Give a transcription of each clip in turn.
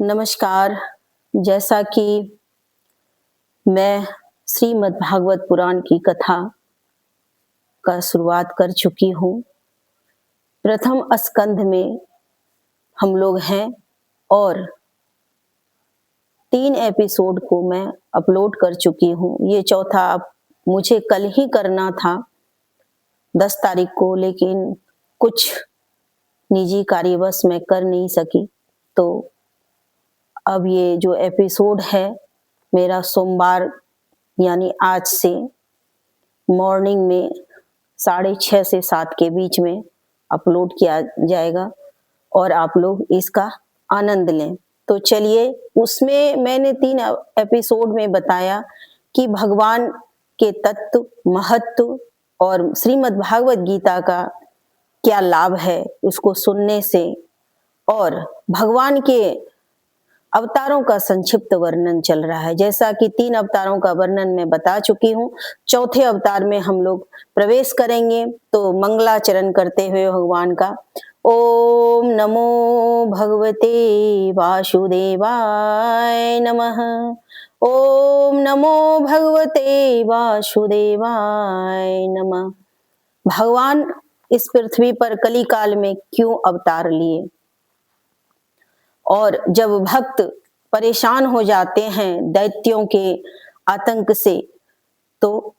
नमस्कार। जैसा कि मैं श्रीमद् भागवत पुराण की कथा का शुरुआत कर चुकी हूँ। प्रथम स्कंध में हम लोग हैं और 3 एपिसोड को मैं अपलोड कर चुकी हूँ। ये चौथा अब मुझे कल ही करना था 10 तारीख को, लेकिन कुछ निजी कार्यवश मैं कर नहीं सकी। तो अब ये जो एपिसोड है मेरा सोमवार यानी आज से मॉर्निंग में 6:30 से 7 के बीच में अपलोड किया जाएगा और आप लोग इसका आनंद लें। तो चलिए, उसमें मैंने 3 एपिसोड में बताया कि भगवान के तत्व, महत्व और श्रीमद् भागवत गीता का क्या लाभ है उसको सुनने से, और भगवान के अवतारों का संक्षिप्त वर्णन चल रहा है। जैसा कि 3 अवतारों का वर्णन मैं बता चुकी हूँ, चौथे अवतार में हम लोग प्रवेश करेंगे। तो मंगलाचरण करते हुए भगवान का ओम नमो भगवते वासुदेवाय नमः। ओम नमो भगवते वासुदेवाय नमः। भगवान इस पृथ्वी पर कली काल में क्यों अवतार लिए, और जब भक्त परेशान हो जाते हैं दैत्यों के आतंक से, तो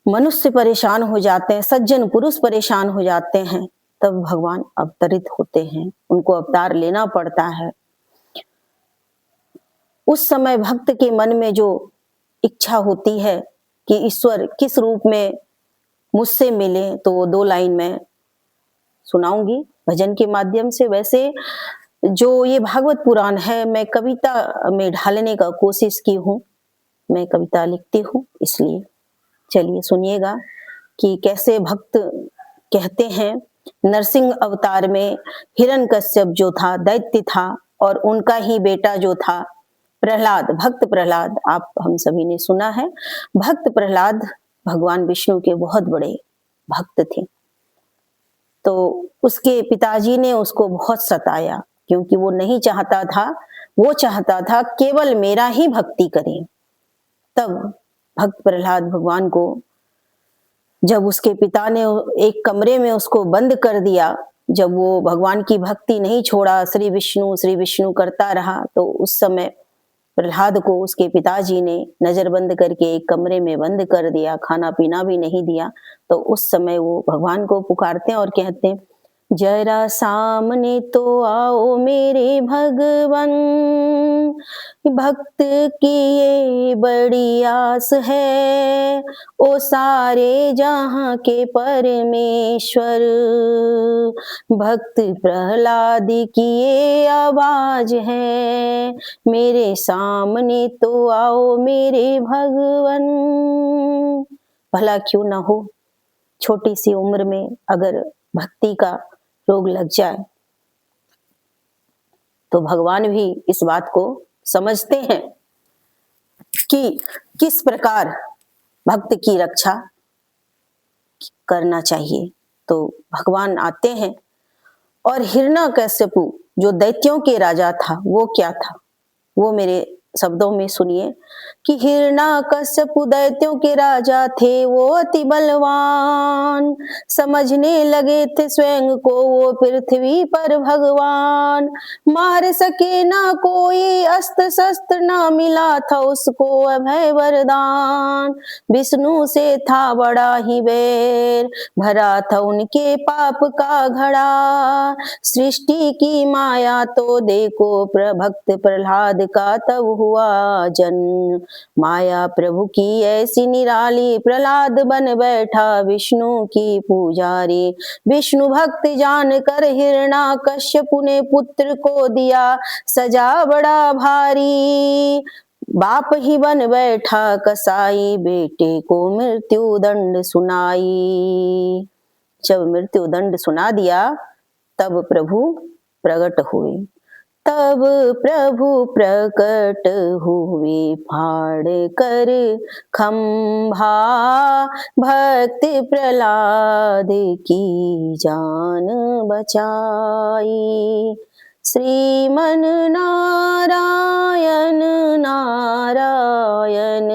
मनुष्य परेशान हो जाते हैं, सज्जन पुरुष परेशान हो जाते हैं, तब भगवान अवतरित होते हैं, उनको अवतार लेना पड़ता है। उस समय भक्त के मन में जो इच्छा होती है कि ईश्वर किस रूप में मुझसे मिले, तो वो 2 लाइन में सुनाऊंगी भजन के माध्यम से। वैसे जो ये भागवत पुराण है, मैं कविता में ढालने का कोशिश की हूँ, मैं कविता लिखती हूँ, इसलिए चलिए सुनिएगा कि कैसे भक्त कहते हैं। नरसिंह अवतार में हिरण्यकश्यप जो था दैत्य था, और उनका ही बेटा जो था प्रहलाद, भक्त प्रहलाद, आप हम सभी ने सुना है। भक्त प्रहलाद भगवान विष्णु के बहुत बड़े भक्त थे। तो उसके पिताजी ने उसको बहुत सताया, क्योंकि वो नहीं चाहता था, वो चाहता था केवल मेरा ही भक्ति करें। तब भक्त प्रहलाद भगवान को, जब उसके पिता ने एक कमरे में उसको बंद कर दिया, जब वो भगवान की भक्ति नहीं छोड़ा, श्री विष्णु करता रहा, तो उस समय प्रहलाद को उसके पिताजी ने नजर बंद करके एक कमरे में बंद कर दिया, खाना पीना भी नहीं दिया। तो उस समय वो भगवान को पुकारते हैं और कहते हैं, जरा सामने तो आओ मेरे भगवन, भक्त की ये बड़ी आस है, ओ सारे जहां के परमेश्वर, भक्त प्रहलाद की ये आवाज है, मेरे सामने तो आओ मेरे भगवन। भला क्यों ना हो, छोटी सी उम्र में अगर भक्ति का रोग लग जाए, तो भगवान भी इस बात को समझते हैं कि किस प्रकार भक्त की रक्षा करना चाहिए। तो भगवान आते हैं, और हिरण्यकश्यपु जो दैत्यों के राजा था, वो क्या था, वो मेरे शब्दों में सुनिए कि हिरण्यकश्यपु दैत्यों के राजा थे, वो अति बलवान, समझने लगे थे स्वयं को वो पृथ्वी पर भगवान, मार सके ना कोई, अस्त्र शस्त्र ना मिला था उसको अभय वरदान, विष्णु से था बड़ा ही बैर, भरा था उनके पाप का घड़ा, सृष्टि की माया तो देखो भक्त प्रहलाद का तब हुआ जन्म, माया प्रभु की ऐसी निराली, प्रहलाद बन बैठा विष्णु की पुजारी, विष्णु भक्त जान कर हिरण्यकश्यपु ने पुत्र को दिया सजा बड़ा भारी, बाप ही बन बैठा कसाई, बेटे को मृत्यु दंड सुनाई। जब मृत्यु दंड सुना दिया, तब प्रभु प्रकट हुए, तब प्रभु प्रकट हुए, फाड़ कर खंभा, भक्त प्रहलाद की जान बचाई, श्रीमन नारायण नारायण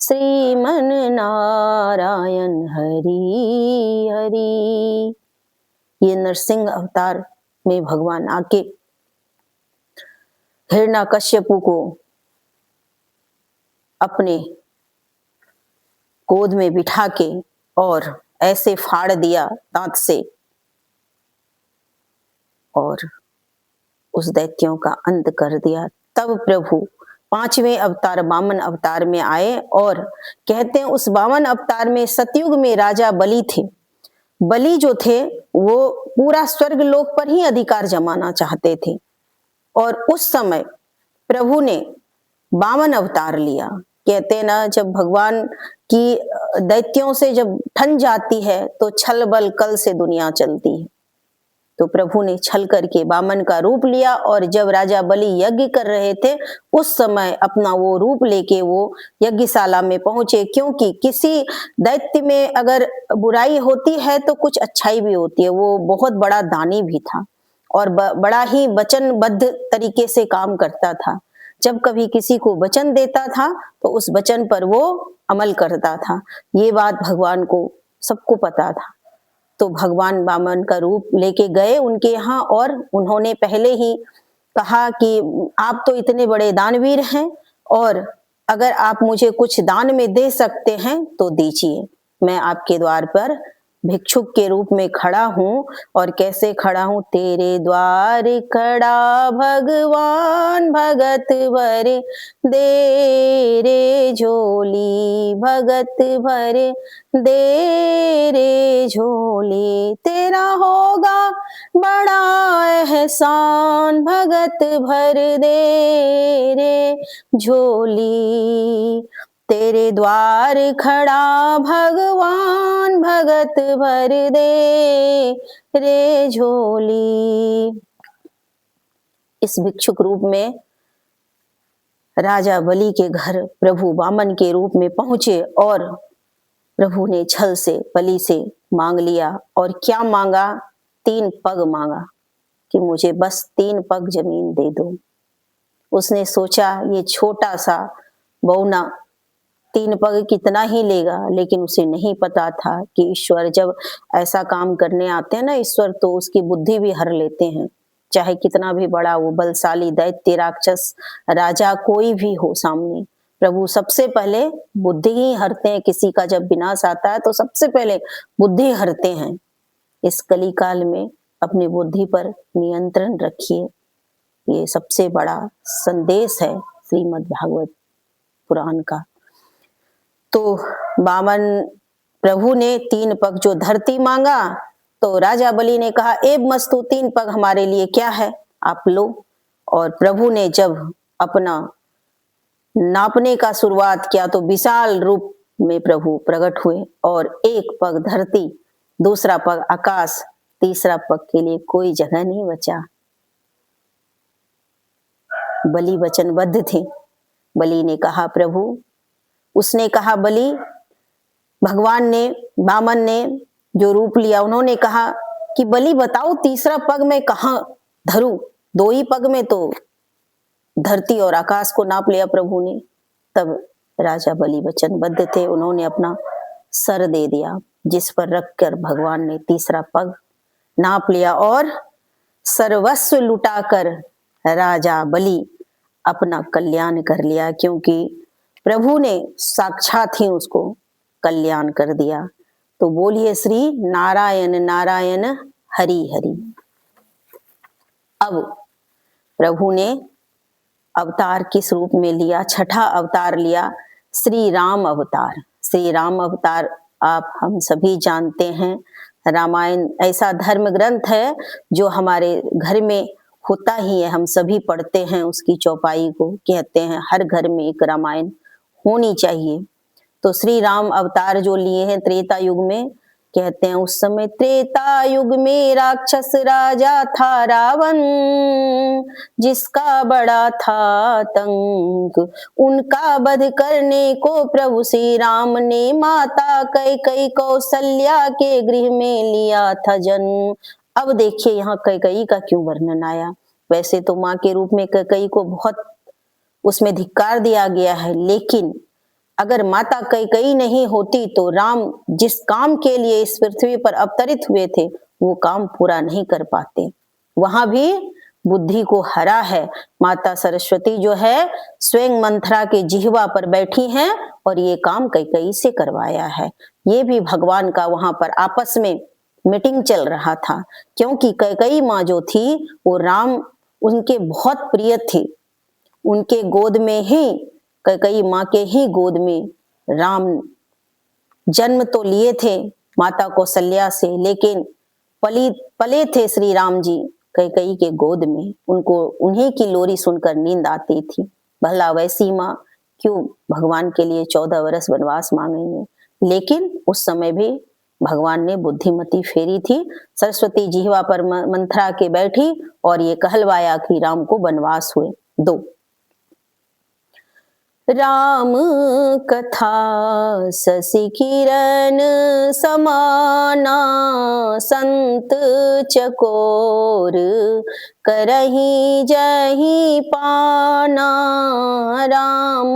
श्रीमन नारायण हरि हरि। ये नरसिंह अवतार में भगवान आके हिरण्यकश्यपु को अपने गोद में बिठा के और ऐसे फाड़ दिया दांत से और उस दैत्यों का अंत कर दिया। तब प्रभु 5वें अवतार वामन अवतार में आए और कहते हैं उस वामन अवतार में सतयुग में राजा बलि थे। बलि जो थे वो पूरा स्वर्ग लोक पर ही अधिकार जमाना चाहते थे और उस समय प्रभु ने वामन अवतार लिया। कहते हैं ना, जब भगवान की दैत्यों से जब ठन जाती है तो छल बल कल से दुनिया चलती है। तो प्रभु ने छल करके वामन का रूप लिया और जब राजा बलि यज्ञ कर रहे थे उस समय अपना वो रूप लेके वो यज्ञशाला में पहुंचे, क्योंकि किसी दैत्य में अगर बुराई होती है तो कुछ अच्छाई भी होती है। वो बहुत बड़ा दानी भी था और बड़ा ही वचनबद्ध तरीके से काम करता था। जब कभी किसी को वचन देता था तो उस वचन पर वो अमल करता था। ये बात भगवान को सबको पता था। तो भगवान वामन का रूप लेके गए उनके यहाँ और उन्होंने पहले ही कहा कि आप तो इतने बड़े दानवीर हैं और अगर आप मुझे कुछ दान में दे सकते हैं तो दीजिए। मैं आपके द्वार पर भिक्षुक के रूप में खड़ा हूँ। और कैसे खड़ा हूँ? तेरे द्वार खड़ा भगवान भगत भर दे रे झोली, भगत भर दे रे झोली, तेरा होगा बड़ा एहसान, भगत भर दे रे झोली, तेरे द्वार खड़ा भगवान भगत भर दे रे झोली। इस भिक्षुक रूप में राजा बलि के घर प्रभु वामन के रूप में पहुंचे और प्रभु ने छल से बलि से मांग लिया। और क्या मांगा? 3 पग मांगा कि मुझे बस 3 पग जमीन दे दो। उसने सोचा ये छोटा सा बौना 3 पग कितना ही लेगा, लेकिन उसे नहीं पता था कि ईश्वर जब ऐसा काम करने आते हैं ना, ईश्वर तो उसकी बुद्धि भी हर लेते हैं। चाहे कितना भी बड़ा वो बलशाली दैत्य राक्षस राजा कोई भी हो सामने, प्रभु सबसे पहले बुद्धि ही हरते हैं। किसी का जब विनाश आता है तो सबसे पहले बुद्धि हरते हैं। इस कली काल में अपनी बुद्धि पर नियंत्रण रखिए। ये सबसे बड़ा संदेश है श्रीमद् भागवत पुराण का। तो वामन प्रभु ने 3 पग जो धरती मांगा तो राजा बलि ने कहा एब मस्तु, 3 पग हमारे लिए क्या है, आप लो। और प्रभु ने जब अपना नापने का शुरुआत किया तो विशाल रूप में प्रभु प्रकट हुए और 1 पग धरती, दूसरा पग आकाश, तीसरा पग के लिए कोई जगह नहीं बचा। बलि वचनबद्ध थे। बलि ने कहा प्रभु, उसने कहा बलि, भगवान ने वामन ने जो रूप लिया उन्होंने कहा कि बलि बताओ तीसरा पग मैं कहाँ धरूं? 2 ही पग में तो धरती और आकाश को नाप लिया प्रभु ने। तब राजा बलि वचनबद्ध थे, उन्होंने अपना सर दे दिया जिस पर रखकर भगवान ने तीसरा पग नाप लिया और सर्वस्व लुटाकर राजा बलि अपना कल्याण कर लिया, क्योंकि प्रभु ने साक्षात ही उसको कल्याण कर दिया। तो बोलिए श्री नारायण नारायण हरि हरि। अब प्रभु ने अवतार किस रूप में लिया? 6ठा अवतार लिया, श्री राम अवतार। श्री राम अवतार आप हम सभी जानते हैं। रामायण ऐसा धर्म ग्रंथ है जो हमारे घर में होता ही है, हम सभी पढ़ते हैं उसकी चौपाई को। कहते हैं हर घर में एक रामायण होनी चाहिए। तो श्री राम अवतार जो लिए हैं त्रेता युग में, कहते हैं उस समय त्रेता युग में राक्षस राजा था रावण, जिसका बड़ा था आतंक, उनका वध करने को प्रभु श्री राम ने माता कैकेयी कौशल्या के गृह में लिया था जन्म। अब देखिए यहाँ कैकेयी का क्यों वर्णन आया? वैसे तो माँ के रूप में कैकेयी को बहुत उसमें धिक्कार दिया गया है, लेकिन अगर माता कैकेयी नहीं होती तो राम जिस काम के लिए इस पृथ्वी पर अवतरित हुए थे वो काम पूरा नहीं कर पाते। वहां भी बुद्धि को हरा है। माता सरस्वती जो है स्वयं मंथरा के जिह्वा पर बैठी हैं और ये काम कैकेयी से करवाया है। ये भी भगवान का वहां पर आपस में मीटिंग चल रहा था, क्योंकि कैकेयी माँ जो थी वो राम उनके बहुत प्रिय थे। उनके गोद में ही, कैकेयी माँ के ही गोद में राम जन्म तो लिए थे माता कौशल्या से, लेकिन पले थे श्री राम जी कैकेयी के गोद में। उनको उन्हीं की लोरी सुनकर नींद आती थी। भला वैसी माँ क्यों भगवान के लिए 14 वर्ष वनवास मांगेंगे। लेकिन उस समय भी भगवान ने बुद्धिमती फेरी थी। सरस्वती जिह्वा पर मंथरा के बैठी और ये कहलवाया कि राम को वनवास हुए 2। राम कथा शशि किरण समाना, संत चकोर करही जही पाना। राम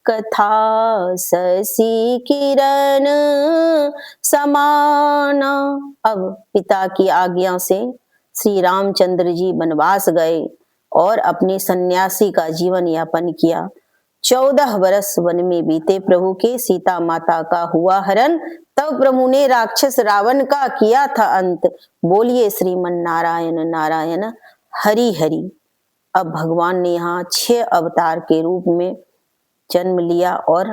कथा शशि किरण समाना। अब पिता की आज्ञा से श्री रामचंद्र जी वनवास गए और अपनी सन्यासी का जीवन यापन किया। 14 वर्ष वन में बीते प्रभु के। सीता माता का हुआ हरण, तब प्रभु ने राक्षस रावण का किया था अंत। बोलिए श्रीमन नारायण नारायण हरि हरि। अब भगवान ने यहाँ 6 अवतार के रूप में जन्म लिया और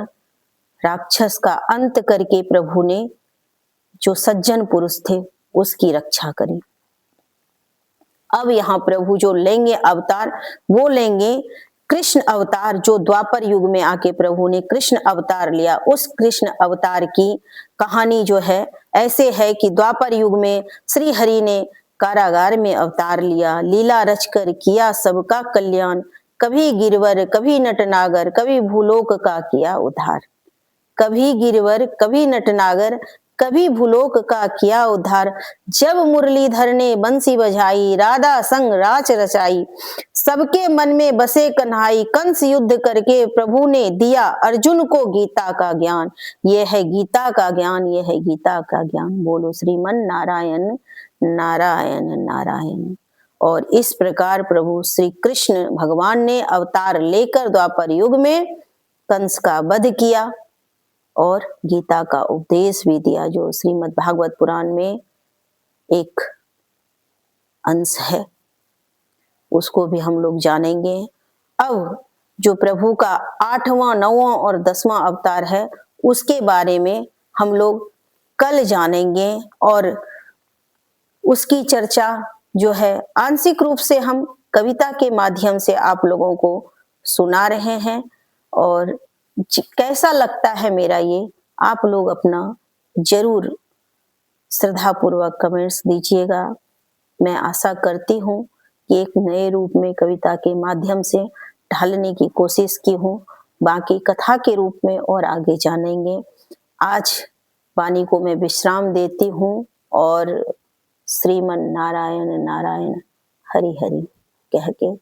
राक्षस का अंत करके प्रभु ने जो सज्जन पुरुष थे उसकी रक्षा करी। अब यहाँ प्रभु जो लेंगे अवतार वो लेंगे कृष्ण अवतार, जो द्वापर युग में आके प्रभु ने कृष्ण अवतार लिया। उस कृष्ण अवतार की कहानी जो है ऐसे है कि द्वापर युग में श्री हरि ने कारागार में अवतार लिया, लीला रचकर किया सबका कल्याण। कभी गिरवर कभी नटनागर, कभी भूलोक का किया उद्धार। कभी गिरवर कभी नटनागर, कभी भूलोक का किया उद्धार। जब मुरलीधर ने बंसी बजाई, राधा संग राच रचाई। सबके मन में बसे कन्हाई, कंस युद्ध करके प्रभु ने दिया अर्जुन को गीता का ज्ञान। ये है गीता का ज्ञान, ये है गीता का ज्ञान। बोलो श्रीमन नारायण नारायण नारायण। और इस प्रकार प्रभु श्री कृष्ण भगवान ने अवतार लेकर द्वापर युग में कंस का वध किया और गीता का उपदेश भी दिया, जो श्रीमद् भागवत पुराण में एक अंश है, उसको भी हम लोग जानेंगे। अब जो प्रभु का 8वां 9वां और 10वां अवतार है उसके बारे में हम लोग कल जानेंगे और उसकी चर्चा जो है आंशिक रूप से हम कविता के माध्यम से आप लोगों को सुना रहे हैं। और कैसा लगता है मेरा ये, आप लोग अपना जरूर श्रद्धापूर्वक कमेंट्स दीजिएगा। मैं आशा करती हूँ कि एक नए रूप में कविता के माध्यम से ढालने की कोशिश की हूँ। बाकी कथा के रूप में और आगे जानेंगे। आज वाणी को मैं विश्राम देती हूँ और श्रीमन नारायण नारायण हरि हरि कह के